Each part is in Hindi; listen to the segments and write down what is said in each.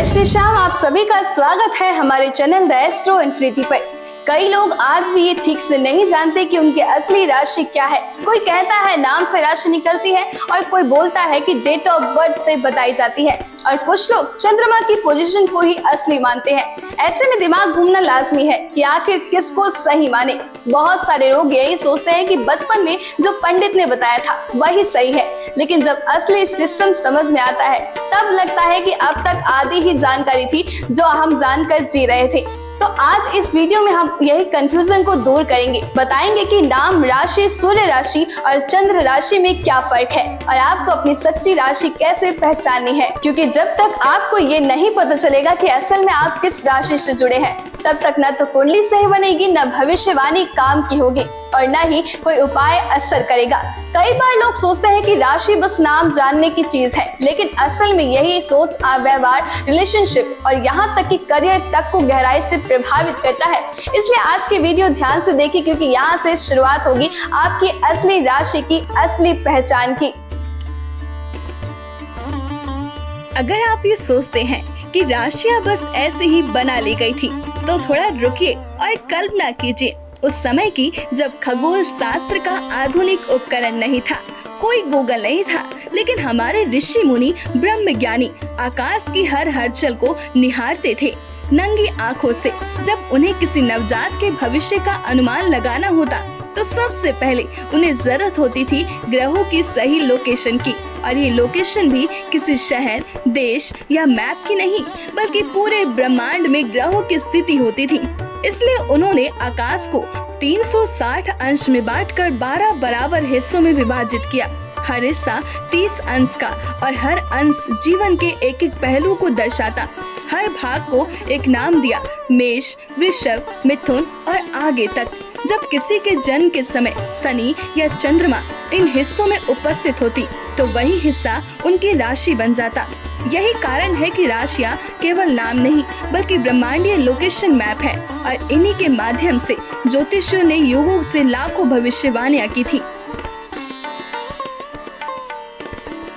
जय श्री श्याम। आप सभी का स्वागत है हमारे चैनल द एस्ट्रो इन्फिनिटी पर। कई लोग आज भी ये ठीक से नहीं जानते कि उनकी असली राशि क्या है। कोई कहता है नाम से राशि निकलती है और कोई बोलता है कि डेट ऑफ बर्थ से बताई जाती है और कुछ लोग चंद्रमा की पोजीशन को ही असली मानते हैं। ऐसे में दिमाग घूमना लाजमी है कि आखिर किसको सही माने। बहुत सारे लोग यही सोचते हैं कि बचपन में जो पंडित ने बताया था वही सही है, लेकिन जब असली सिस्टम समझ में आता है तब लगता है कि अब तक आधी ही जानकारी थी जो हम जानकर जी रहे थे। तो आज इस वीडियो में हम यही कंफ्यूजन को दूर करेंगे, बताएंगे कि नाम राशि, सूर्य राशि और चंद्र राशि में क्या फर्क है और आपको अपनी सच्ची राशि कैसे पहचाननी है। क्योंकि जब तक आपको ये नहीं पता चलेगा कि असल में आप किस राशि से जुड़े हैं, तब तक न तो कुंडली सही बनेगी, न भविष्यवाणी काम की होगी और न ही कोई उपाय असर करेगा। कई बार लोग सोचते हैं कि राशि बस नाम जानने की चीज है, लेकिन असल में यही सोच व्यवहार, रिलेशनशिप और यहाँ तक कि करियर तक को गहराई से प्रभावित करता है। इसलिए आज की वीडियो ध्यान से देखिए, क्योंकि यहाँ से शुरुआत होगी आपकी असली राशि की असली पहचान की। अगर आप ये सोचते हैं कि राशियां बस ऐसे ही बना ली गई थी, तो थोड़ा रुकिए और कल्पना कीजिए उस समय की जब खगोल शास्त्र का आधुनिक उपकरण नहीं था, कोई गूगल नहीं था, लेकिन हमारे ऋषि मुनि ब्रह्म ज्ञानी आकाश की हर हलचल को निहारते थे नंगी आंखों से। जब उन्हें किसी नवजात के भविष्य का अनुमान लगाना होता तो सबसे पहले उन्हें जरूरत होती थी ग्रहों की सही लोकेशन की, और ये लोकेशन भी किसी शहर, देश या मैप की नहीं, बल्कि पूरे ब्रह्मांड में ग्रहों की स्थिति होती थी। इसलिए उन्होंने आकाश को 360 अंश में बांटकर 12 बराबर हिस्सों में विभाजित किया। हर हिस्सा 30 अंश का और हर अंश जीवन के एक एक पहलू को दर्शाता। हर भाग को एक नाम दिया, मेष, वृषभ, मिथुन और आगे तक। जब किसी के जन्म के समय शनि या चंद्रमा इन हिस्सों में उपस्थित होती तो वही हिस्सा उनकी राशि बन जाता। यही कारण है कि राशियां केवल नाम नहीं बल्कि ब्रह्मांडीय लोकेशन मैप है, और इन्हीं के माध्यम से ज्योतिषियों ने युगों से लाखों भविष्यवाणियां की थी।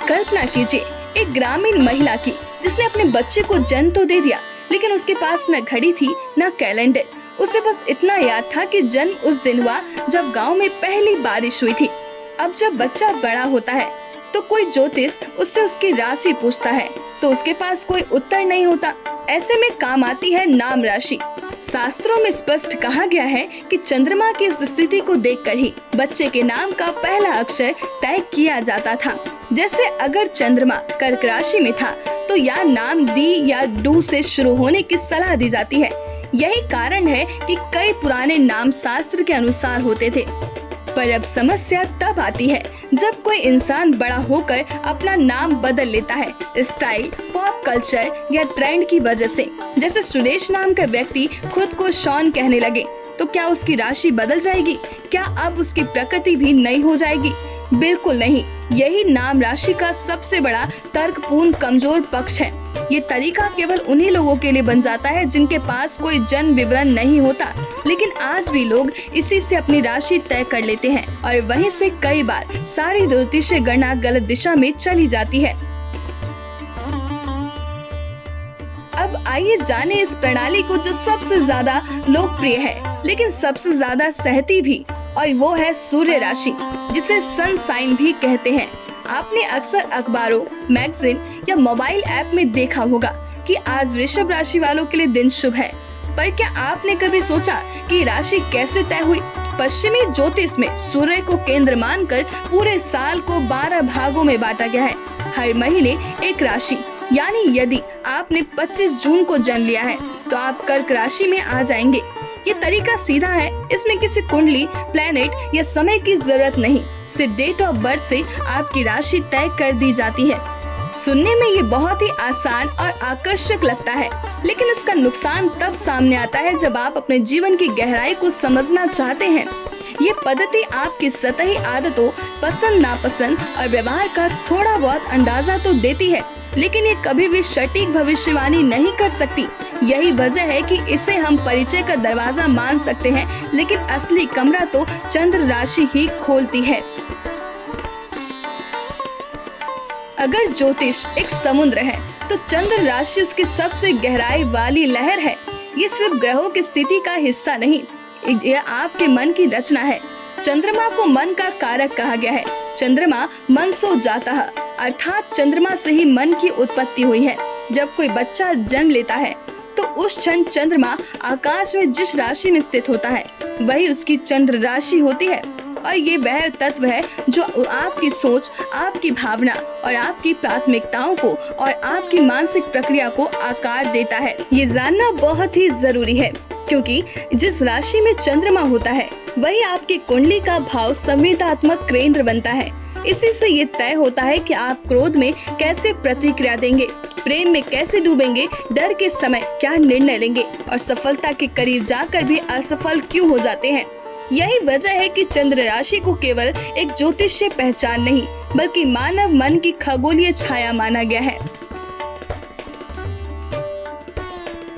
कल्पना कीजिए एक ग्रामीण महिला की जिसने अपने बच्चे को जन्म तो दे दिया, लेकिन उसके पास न घड़ी थी न कैलेंडर। उसे बस इतना याद था कि जन्म उस दिन हुआ जब गांव में पहली बारिश हुई थी। अब जब बच्चा बड़ा होता है तो कोई ज्योतिष उससे उसकी राशि पूछता है तो उसके पास कोई उत्तर नहीं होता। ऐसे में काम आती है नाम राशि। शास्त्रों में स्पष्ट कहा गया है कि चंद्रमा की उस स्थिति को देखकर ही बच्चे के नाम का पहला अक्षर तय किया जाता था। जैसे अगर चंद्रमा कर्क राशि में था तो या नाम दी या डू से शुरू होने की सलाह दी जाती है। यही कारण है कि कई पुराने नाम शास्त्र के अनुसार होते थे। पर अब समस्या तब आती है जब कोई इंसान बड़ा होकर अपना नाम बदल लेता है, स्टाइल, पॉप कल्चर या ट्रेंड की वजह से। जैसे सुरेश नाम का व्यक्ति खुद को शॉन कहने लगे, तो क्या उसकी राशि बदल जाएगी? क्या अब उसकी प्रकृति भी नई हो जाएगी? बिल्कुल नहीं। यही नाम राशि का सबसे बड़ा तर्कपूर्ण कमजोर पक्ष है। ये तरीका केवल उन्हीं लोगों के लिए बन जाता है जिनके पास कोई जन्म विवरण नहीं होता, लेकिन आज भी लोग इसी से अपनी राशि तय कर लेते हैं और वहीं से कई बार सारी ज्योतिषीय गणना गलत दिशा में चली जाती है। अब आइए जाने इस प्रणाली को जो सबसे ज्यादा लोकप्रिय है लेकिन सबसे ज्यादा सहती भी, और वो है सूर्य राशि, जिसे सन साइन भी कहते हैं। आपने अक्सर अखबारों, मैगजीन या मोबाइल ऐप में देखा होगा कि आज वृषभ राशि वालों के लिए दिन शुभ है। पर क्या आपने कभी सोचा कि राशि कैसे तय हुई? पश्चिमी ज्योतिष में सूर्य को केंद्र मानकर पूरे साल को 12 भागों में बांटा गया है। हर महीने एक राशि, यानी यदि आपने 25 जून को जन्म लिया है तो आप कर्क राशि में आ जाएंगे। ये तरीका सीधा है, इसमें किसी कुंडली, प्लेनेट या समय की जरूरत नहीं। सिर्फ डेट ऑफ बर्थ से आपकी राशि तय कर दी जाती है। सुनने में ये बहुत ही आसान और आकर्षक लगता है, लेकिन उसका नुकसान तब सामने आता है जब आप अपने जीवन की गहराई को समझना चाहते हैं। ये पद्धति आपकी सतही आदतों, पसंद नापसंद और व्यवहार का थोड़ा बहुत अंदाजा तो देती है, लेकिन ये कभी भी सटीक भविष्यवाणी नहीं कर सकती। यही वजह है कि इसे हम परिचय का दरवाजा मान सकते हैं, लेकिन असली कमरा तो चंद्र राशि ही खोलती है। अगर ज्योतिष एक समुद्र है तो चंद्र राशि उसकी सबसे गहराई वाली लहर है। ये सिर्फ ग्रहों की स्थिति का हिस्सा नहीं, यह आपके मन की रचना है। चंद्रमा को मन का कारक कहा गया है। चंद्रमा मन सो जाता है, अर्थात चंद्रमा से ही मन की उत्पत्ति हुई है। जब कोई बच्चा जन्म लेता है तो उस क्षण चंद्रमा आकाश में जिस राशि में स्थित होता है वही उसकी चंद्र राशि होती है। और ये वह तत्व है जो आपकी सोच, आपकी भावना और आपकी प्राथमिकताओं को और आपकी मानसिक प्रक्रिया को आकार देता है। ये जानना बहुत ही जरूरी है, क्योंकि जिस राशि में चंद्रमा होता है वही आपकी कुंडली का भाव संवेदनात्मक केंद्र बनता है। इसी से ये तय होता है कि आप क्रोध में कैसे प्रतिक्रिया देंगे, प्रेम में कैसे डूबेंगे, डर के समय क्या निर्णय लेंगे और सफलता के करीब जाकर भी असफल क्यों हो जाते हैं। यही वजह है कि चंद्र राशि को केवल एक ज्योतिषीय पहचान नहीं, बल्कि मानव मन की खगोलीय छाया माना गया है।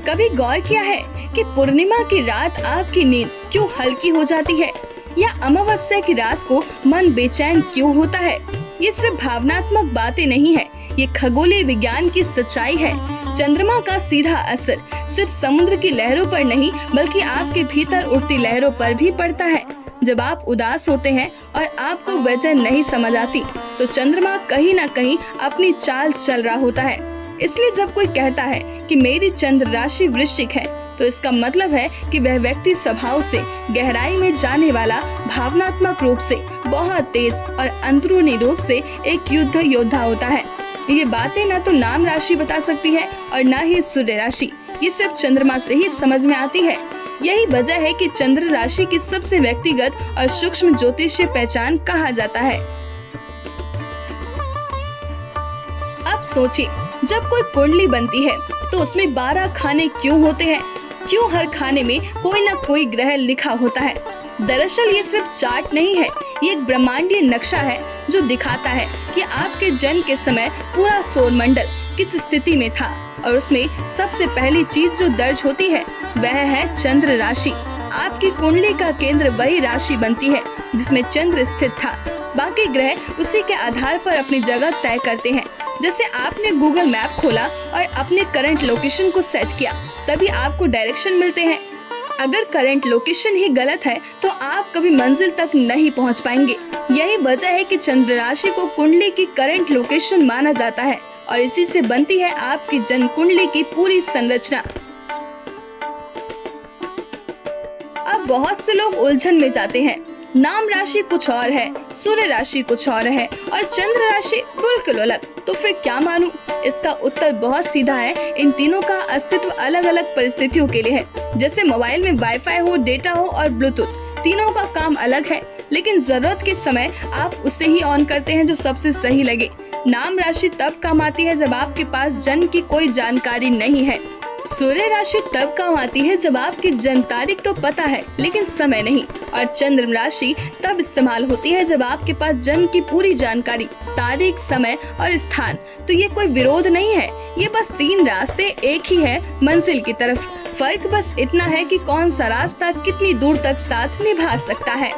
कभी गौर किया है कि पूर्णिमा की रात आपकी नींद क्यों हल्की हो जाती है, या अमावस्या की रात को मन बेचैन क्यों होता है? ये सिर्फ भावनात्मक बातें नहीं है, ये खगोलीय विज्ञान की सच्चाई है। चंद्रमा का सीधा असर सिर्फ समुद्र की लहरों पर नहीं, बल्कि आपके भीतर उठती लहरों पर भी पड़ता है। जब आप उदास होते हैं और आपको वजह नहीं समझ आती, तो चंद्रमा कहीं न कहीं अपनी चाल चल रहा होता है। इसलिए जब कोई कहता है कि मेरी चंद्र राशि वृश्चिक है, तो इसका मतलब है कि वह व्यक्ति स्वभाव से गहराई में जाने वाला, भावनात्मक रूप से बहुत तेज और अंदरूनी रूप से एक युद्ध योद्धा होता है। ये बातें न तो नाम राशि बता सकती है और न ही सूर्य राशि, ये सिर्फ चंद्रमा से ही समझ में आती है। यही वजह है कि चंद्र राशि की सबसे व्यक्तिगत और सूक्ष्म ज्योतिषीय पहचान कहा जाता है। अब सोचिए, जब कोई कुंडली बनती है तो उसमें 12 खाने क्यों होते हैं? क्यों हर खाने में कोई न कोई ग्रह लिखा होता है? दरअसल ये सिर्फ चार्ट नहीं है, ये एक ब्रह्मांडीय नक्शा है जो दिखाता है कि आपके जन्म के समय पूरा सौर मंडल किस स्थिति में था, और उसमें सबसे पहली चीज जो दर्ज होती है वह है चंद्र राशि। आपकी कुंडली का केंद्र वही राशि बनती है जिसमें चंद्र स्थित था। बाकी ग्रह उसी के आधार पर अपनी जगह तय करते हैं। जैसे आपने गूगल मैप खोला और अपने करंट लोकेशन को सेट किया, तभी आपको डायरेक्शन मिलते हैं। अगर करंट लोकेशन ही गलत है तो आप कभी मंजिल तक नहीं पहुंच पाएंगे। यही वजह है कि चंद्र राशि को कुंडली की करंट लोकेशन माना जाता है, और इसी से बनती है आपकी जन्म कुंडली की पूरी संरचना। अब बहुत से लोग उलझन में जाते हैं। नाम राशि कुछ और है, सूर्य राशि कुछ और है और चंद्र राशि बिल्कुल अलग। तो फिर क्या मानूं? इसका उत्तर बहुत सीधा है। इन तीनों का अस्तित्व अलग अलग परिस्थितियों के लिए है। जैसे मोबाइल में वाईफाई हो, डेटा हो और ब्लूटूथ, तीनों का काम अलग है, लेकिन जरूरत के समय आप उसे ही ऑन करते हैं जो सबसे सही लगे। नाम राशि तब काम आती है जब आपके पास जन्म की कोई जानकारी नहीं है। सूर्य राशि तब काम आती है जब आपकी जन्म तारीख तो पता है लेकिन समय नहीं, और चंद्र राशि तब इस्तेमाल होती है जब आपके पास जन्म की पूरी जानकारी, तारीख, समय और स्थान। तो ये कोई विरोध नहीं है, ये बस 3 रास्ते एक ही है मंजिल की तरफ। फर्क बस इतना है कि कौन सा रास्ता कितनी दूर तक साथ निभा सकता है।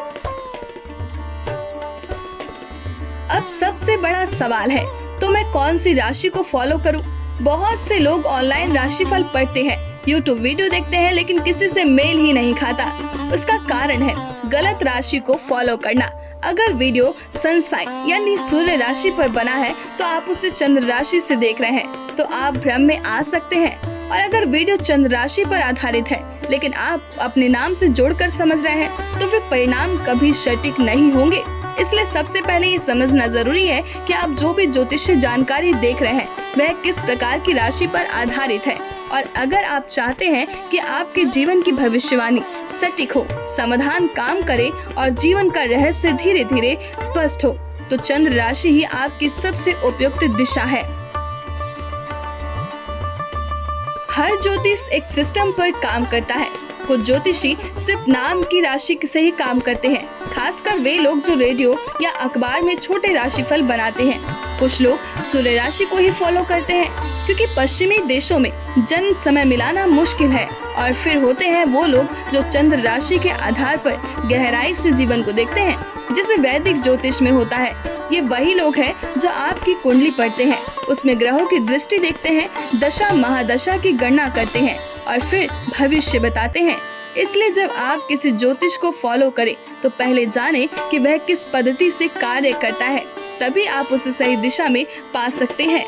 अब सबसे बड़ा सवाल है, तो मैं कौन सी राशि को फॉलो करूं? बहुत से लोग ऑनलाइन राशिफल पढ़ते हैं, यूट्यूब वीडियो देखते हैं, लेकिन किसी से मेल ही नहीं खाता। उसका कारण है गलत राशि को फॉलो करना। अगर वीडियो सन साइन यानी सूर्य राशि पर बना है तो आप उसे चंद्र राशि से देख रहे हैं, तो आप भ्रम में आ सकते हैं। और अगर वीडियो चंद्र राशि पर आधारित है लेकिन आप अपने नाम से जोड़कर समझ रहे हैं, तो फिर परिणाम कभी सटीक नहीं होंगे। इसलिए सबसे पहले ये समझना जरूरी है कि आप जो भी ज्योतिषीय जानकारी देख रहे हैं वह किस प्रकार की राशि पर आधारित है। और अगर आप चाहते हैं कि आपके जीवन की भविष्यवाणी सटीक हो, समाधान काम करे और जीवन का रहस्य धीरे धीरे स्पष्ट हो, तो चंद्र राशि ही आपकी सबसे उपयुक्त दिशा है। हर ज्योतिष एक सिस्टम पर काम करता है। कुछ ज्योतिषी सिर्फ नाम की राशि से ही काम करते हैं, खासकर वे लोग जो रेडियो या अखबार में छोटे राशिफल बनाते हैं। कुछ लोग सूर्य राशि को ही फॉलो करते हैं, क्योंकि पश्चिमी देशों में जन्म समय मिलाना मुश्किल है। और फिर होते हैं वो लोग जो चंद्र राशि के आधार पर गहराई से जीवन को देखते हैं, जैसे वैदिक ज्योतिष में होता है। ये वही लोग हैं जो आपकी कुंडली पढ़ते हैं, उसमें ग्रहों की दृष्टि देखते हैं, दशा महादशा की गणना करते हैं और फिर भविष्य बताते हैं। इसलिए जब आप किसी ज्योतिष को फॉलो करें तो पहले जाने कि वह किस पद्धति से कार्य करता है, तभी आप उसे सही दिशा में पा सकते हैं।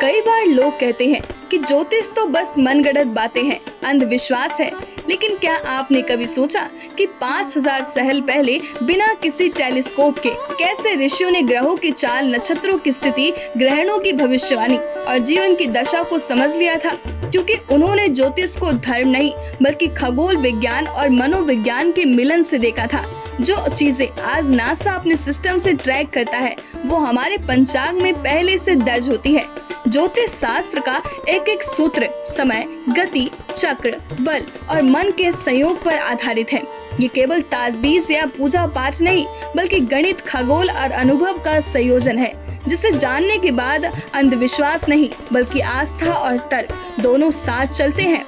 कई बार लोग कहते हैं कि ज्योतिष तो बस मनगढ़ंत बातें हैं, अंधविश्वास है। लेकिन क्या आपने कभी सोचा कि 5000 साल पहले बिना किसी टेलीस्कोप के कैसे ऋषियों ने ग्रहों की चाल, नक्षत्रों की स्थिति, ग्रहणों की भविष्यवाणी और जीवन की दशा को समझ लिया था? क्योंकि उन्होंने ज्योतिष को धर्म नहीं बल्कि खगोल विज्ञान और मनोविज्ञान के मिलन से देखा था। जो चीजें आज नासा अपने सिस्टम से ट्रैक करता है वो हमारे पंचांग में पहले से दर्ज होती है। ज्योतिष शास्त्र का एक एक सूत्र समय, गति, चक्र, बल और मन के संयोग पर आधारित है। ये केवल ताजबीज या पूजा पाठ नहीं बल्कि गणित, खगोल और अनुभव का संयोजन है, जिसे जानने के बाद अंधविश्वास नहीं बल्कि आस्था और तर्क दोनों साथ चलते हैं।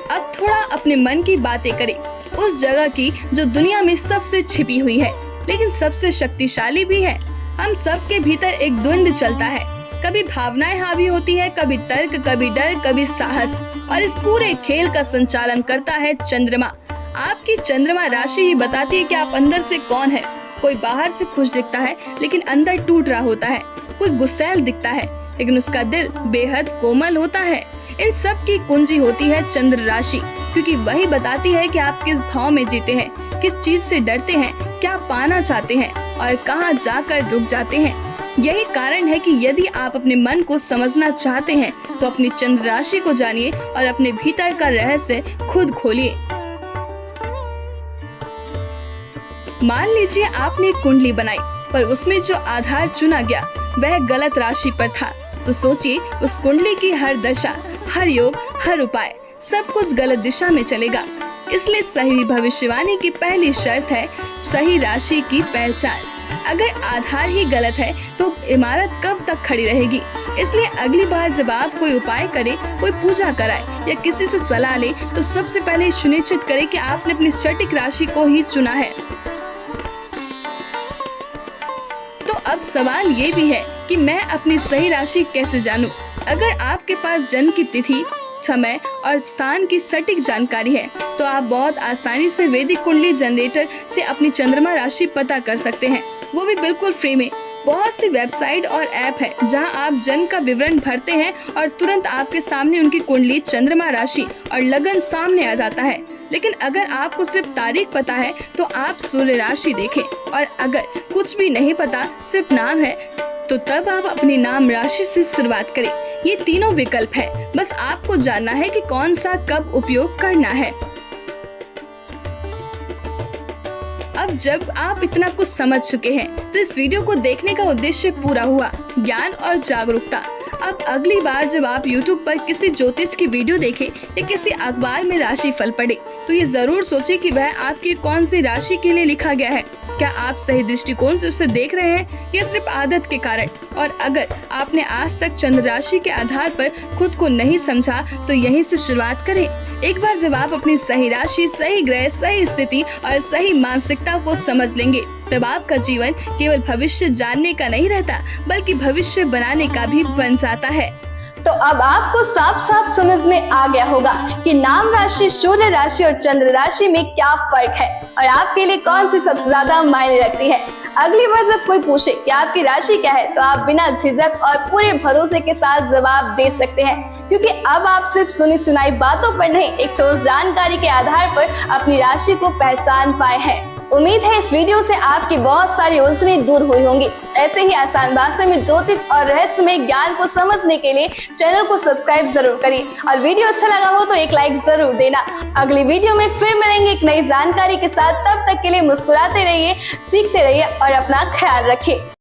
अब थोड़ा अपने मन की बातें करें, उस जगह की जो दुनिया में सबसे छिपी हुई है लेकिन सबसे शक्तिशाली भी है। हम सबके भीतर एक द्वंद्व चलता है, कभी भावनाएं हावी होती है, कभी तर्क, कभी डर, कभी साहस, और इस पूरे खेल का संचालन करता है चंद्रमा। आपकी चंद्रमा राशि ही बताती है कि आप अंदर से कौन है। कोई बाहर से खुश दिखता है लेकिन अंदर टूट रहा होता है, कोई गुस्सैल दिखता है लेकिन उसका दिल बेहद कोमल होता है। इन सब की कुंजी होती है चंद्र राशि, क्योंकि वही बताती है कि आप किस भाव में जीते हैं, किस चीज से डरते हैं, क्या पाना चाहते हैं और कहाँ जाकर रुक जाते हैं। यही कारण है कि यदि आप अपने मन को समझना चाहते हैं तो अपनी चंद्र राशि को जानिए और अपने भीतर का रहस्य खुद खोलिए। मान लीजिए आपने कुंडली बनाई पर उसमें जो आधार चुना गया वह गलत राशि पर था, तो सोचिए उस कुंडली की हर दशा, हर योग, हर उपाय सब कुछ गलत दिशा में चलेगा। इसलिए सही भविष्यवाणी की पहली शर्त है सही राशि की पहचान। अगर आधार ही गलत है तो इमारत कब तक खड़ी रहेगी। इसलिए अगली बार जब आप कोई उपाय करें, कोई पूजा कराए या किसी से सलाह ले तो सबसे पहले सुनिश्चित करें कि आपने अपनी सटीक राशि को ही चुना है। तो अब सवाल ये भी है कि मैं अपनी सही राशि कैसे जानूं? अगर आपके पास जन्म की तिथि, समय और स्थान की सटीक जानकारी है तो आप बहुत आसानी से वैदिक कुंडली जनरेटर से अपनी चंद्रमा राशि पता कर सकते हैं, वो भी बिल्कुल फ्री में। बहुत सी वेबसाइट और ऐप है जहां आप जन्म का विवरण भरते हैं और तुरंत आपके सामने उनकी कुंडली, चंद्रमा राशि और लगन सामने आ जाता है। लेकिन अगर आपको सिर्फ तारीख पता है तो आप सूर्य राशि देखें, और अगर कुछ भी नहीं पता, सिर्फ नाम है, तो तब आप अपनी नाम राशि से शुरुआत करें। ये तीनों विकल्प है, बस आपको जानना है कि कौन सा कब उपयोग करना है। अब जब आप इतना कुछ समझ चुके हैं तो इस वीडियो को देखने का उद्देश्य पूरा हुआ, ज्ञान और जागरूकता। अब अगली बार जब आप YouTube पर किसी ज्योतिष की वीडियो देखें या किसी अखबार में राशि फल पढ़े तो ये जरूर सोचें कि वह आपकी कौन सी राशि के लिए लिखा गया है। क्या आप सही दृष्टिकोण से उसे देख रहे हैं या सिर्फ आदत के कारण? और अगर आपने आज तक चंद्र राशि के आधार पर खुद को नहीं समझा तो यहीं से शुरुआत करें। एक बार जब आप अपनी सही राशि, सही ग्रह, सही स्थिति और सही मानसिकता को समझ लेंगे तब आपका जीवन केवल भविष्य जानने का नहीं रहता बल्कि भविष्य बनाने का भी बन जाता है। तो अब आपको साफ साफ समझ में आ गया होगा कि नाम राशि, सूर्य राशि और चंद्र राशि में क्या फर्क है और आपके लिए कौन सी सबसे ज्यादा मायने रखती है। अगली बार जब कोई पूछे कि आपकी राशि क्या है तो आप बिना झिझक और पूरे भरोसे के साथ जवाब दे सकते हैं, क्योंकि अब आप सिर्फ सुनी सुनाई बातों पर नहीं, एक ठोस जानकारी के आधार पर अपनी राशि को पहचान पाए हैं। उम्मीद है इस वीडियो से आपकी बहुत सारी उलझनें दूर हुई होंगी। ऐसे ही आसान भाषा में ज्योतिष और रहस्यमय ज्ञान को समझने के लिए चैनल को सब्सक्राइब जरूर करिए और वीडियो अच्छा लगा हो तो एक लाइक जरूर देना। अगली वीडियो में फिर मिलेंगे एक नई जानकारी के साथ। तब तक के लिए मुस्कुराते रहिए, सीखते रहिए और अपना ख्याल रखिए।